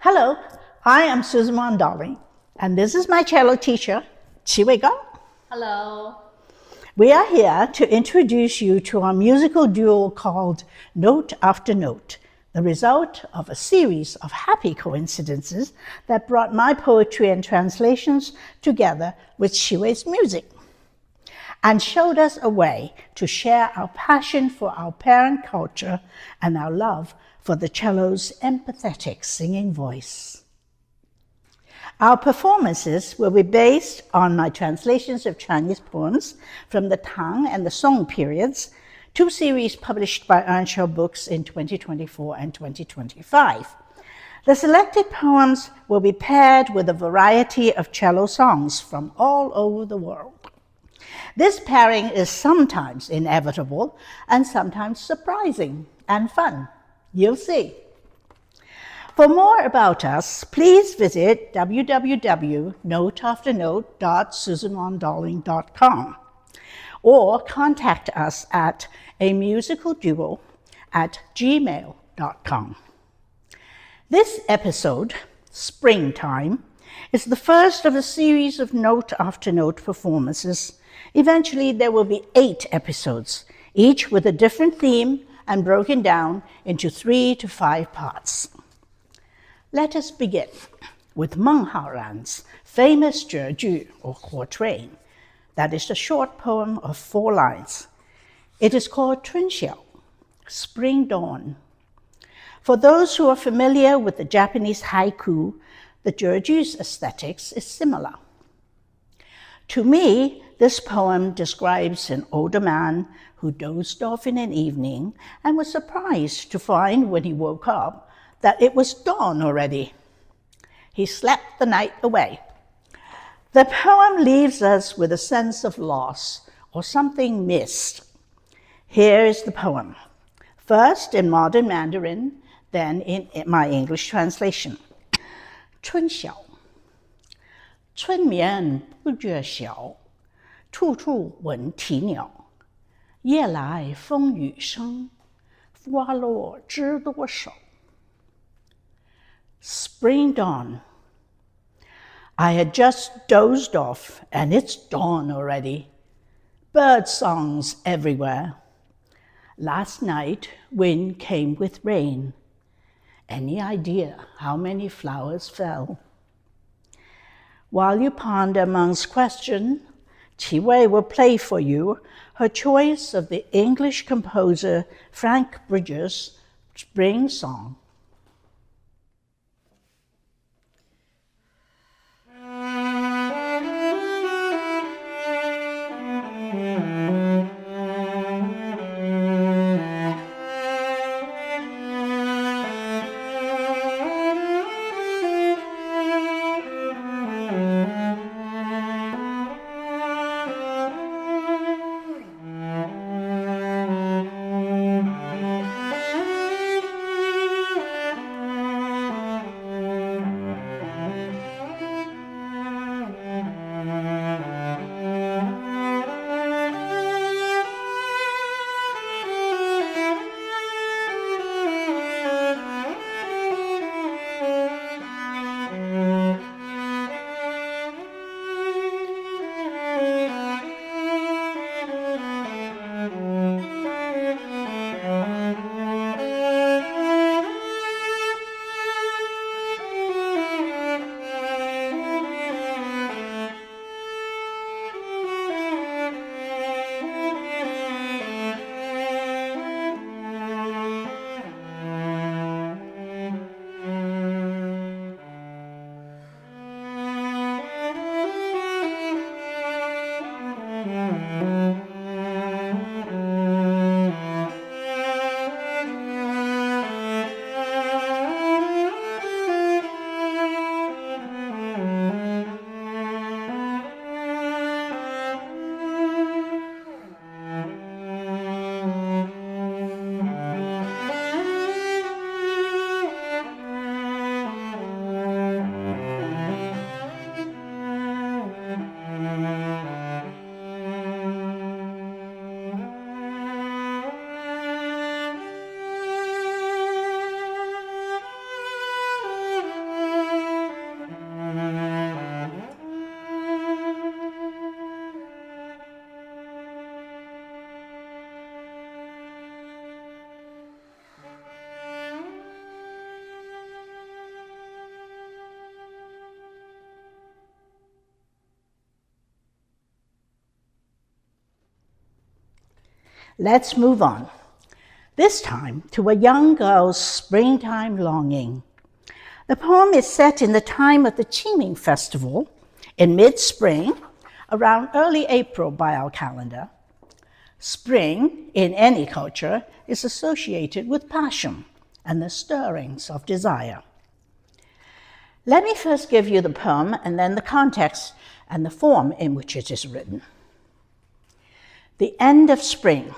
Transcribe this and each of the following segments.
Hello, I am Susan Wan Dolling, and this is my cello teacher, Chi-Hui Kao. Hello. We are here to introduce you to our musical duo called Note After Note, the result of a series of happy coincidences that brought my poetry and translations together with Chi-Hui's music, and showed us a way to share our passion for our parent culture and our love for the cello's empathetic singing voice. Our performances will be based on my translations of Chinese poems from the Tang and the Song periods, two series published by Earnshaw Books in 2024 and 2025. The selected poems will be paired with a variety of cello songs from all over the world. This pairing is sometimes inevitable and sometimes surprising and fun. You'll see. For more about us, please visit www.noteafternote.susanwandolling.com or contact us at amusicalduo@gmail.com. This episode, Springtime, is the first of a series of Note After Note performances. Eventually, there will be 8 episodes, each with a different theme and broken down into 3 to 5 parts. Let us begin with Meng Haoran's famous 绝句 or quatrain. That is a short poem of 4 lines. It is called 春晓, Spring Dawn. For those who are familiar with the Japanese haiku, the 绝句's aesthetics is similar. To me, this poem describes an older man who dozed off in an evening and was surprised to find when he woke up that it was dawn already. He slept the night away. The poem leaves us with a sense of loss or something missed. Here is the poem, first in modern Mandarin, then in my English translation. 春晓，春眠不觉晓，处处闻啼鸟。夜来风雨声，花落知多少。Spring dawn. I had just dozed off and it's dawn already. Bird songs everywhere. Last night, wind came with rain. Any idea how many flowers fell? While you ponder Meng's question, Chi-Hui will play for you her choice of the English composer Frank Bridges' Spring Song. Let's move on. This time to a young girl's springtime longing. The poem is set in the time of the Qingming festival in mid-spring, around early April by our calendar. Spring, in any culture, is associated with passion and the stirrings of desire. Let me first give you the poem and then the context and the form in which it is written. The end of spring,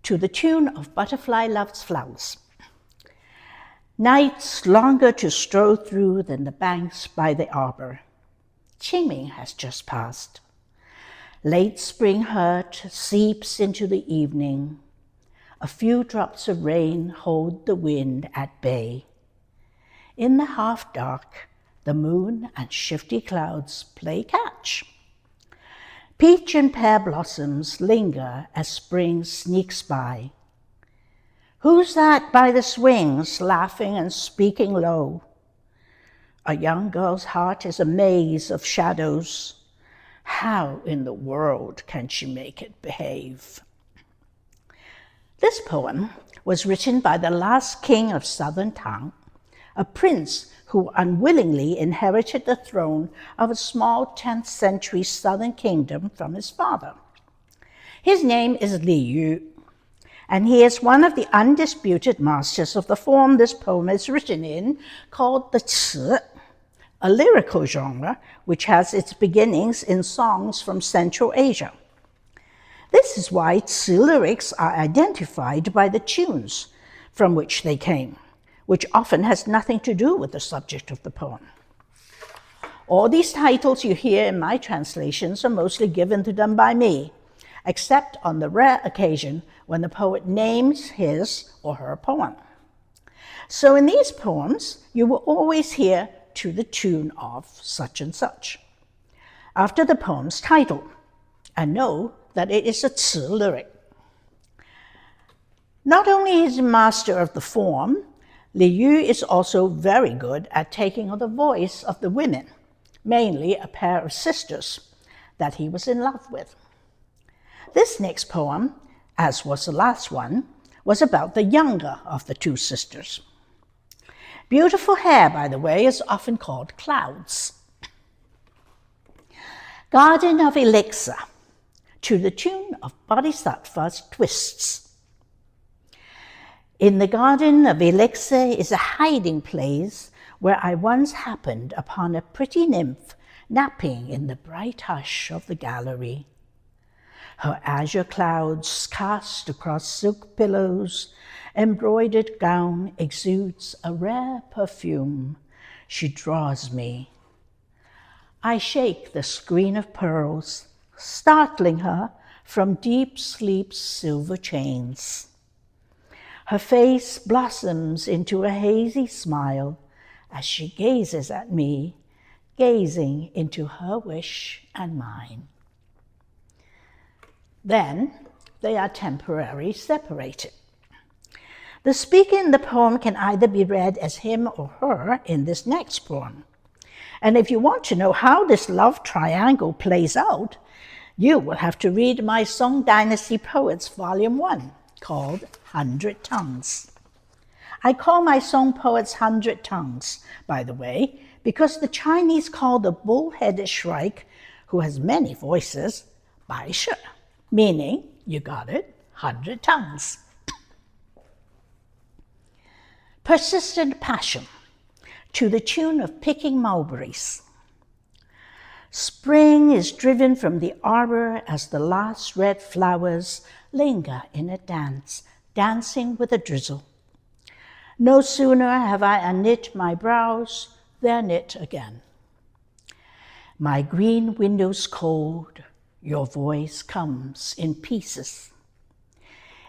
to the tune of Butterfly Loves Flowers. Nights longer to stroll through than the banks by the arbor. Qingming has just passed. Late spring hurt seeps into the evening. A few drops of rain hold the wind at bay. In the half-dark, the moon and shifty clouds play catch. Peach and pear blossoms linger as spring sneaks by. Who's that by the swings, laughing and speaking low? A young girl's heart is a maze of shadows. How in the world can she make it behave? This poem was written by the last king of southern Tang, a prince who unwillingly inherited the throne of a small 10th century southern kingdom from his father. His name is Li Yu, and he is one of the undisputed masters of the form this poem is written in, called the Ci, a lyrical genre which has its beginnings in songs from Central Asia. This is why Ci lyrics are identified by the tunes from which they came, which often has nothing to do with the subject of the poem. All these titles you hear in my translations are mostly given to them by me, except on the rare occasion when the poet names his or her poem. So in these poems, you will always hear to the tune of such and such, after the poem's title, and know that it is a Ci lyric. Not only is he master of the form, Li Yu is also very good at taking on the voice of the women, mainly a pair of sisters that he was in love with. This next poem, as was the last one, was about the younger of the two sisters. Beautiful hair, by the way, is often called clouds. Garden of Elixir, to the tune of Bodhisattva's Twists. In the Garden of Elixir is a hiding place where I once happened upon a pretty nymph napping in the bright hush of the gallery. Her azure clouds cast across silk pillows, embroidered gown exudes a rare perfume. She draws me. I shake the screen of pearls, startling her from deep sleep's silver chains. Her face blossoms into a hazy smile as she gazes at me, gazing into her wish and mine. Then they are temporarily separated. The speaker in the poem can either be read as him or her in this next poem. And if you want to know how this love triangle plays out, you will have to read my Song Dynasty Poets Volume 1, called 100 Tongues. I call my song poets 100 tongues, by the way, because the Chinese call the bull-headed shrike, who has many voices, 白蛇, meaning, you got it, 100 tongues. Persistent passion, to the tune of Picking Mulberries. Spring is driven from the arbor as the last red flowers linger in a dance, dancing with a drizzle. No sooner have I unknit my brows, they're knit again. My green window's cold, your voice comes in pieces.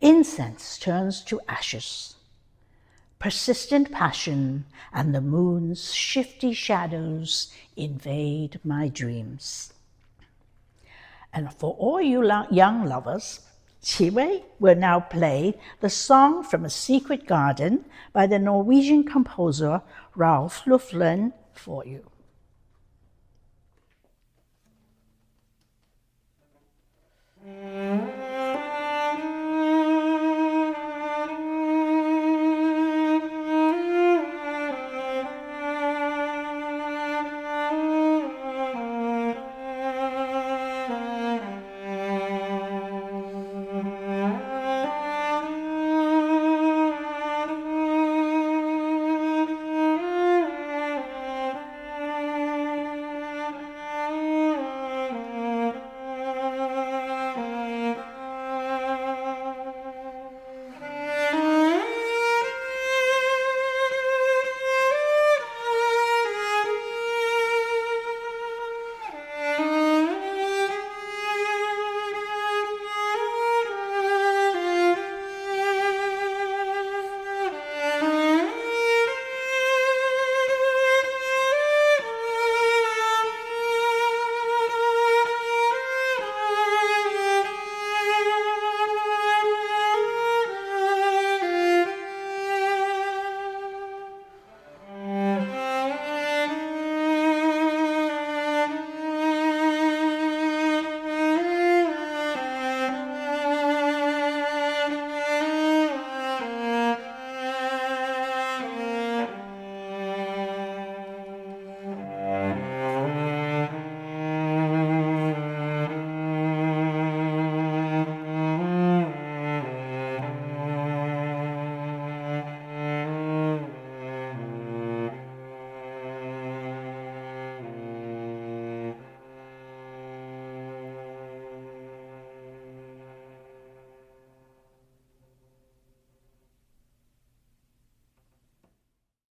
Incense turns to ashes. Persistent passion and the moon's shifty shadows invade my dreams. And for all you young lovers, Chi-Hui will now play the Song from a Secret Garden by the Norwegian composer Rolf Lovland for you.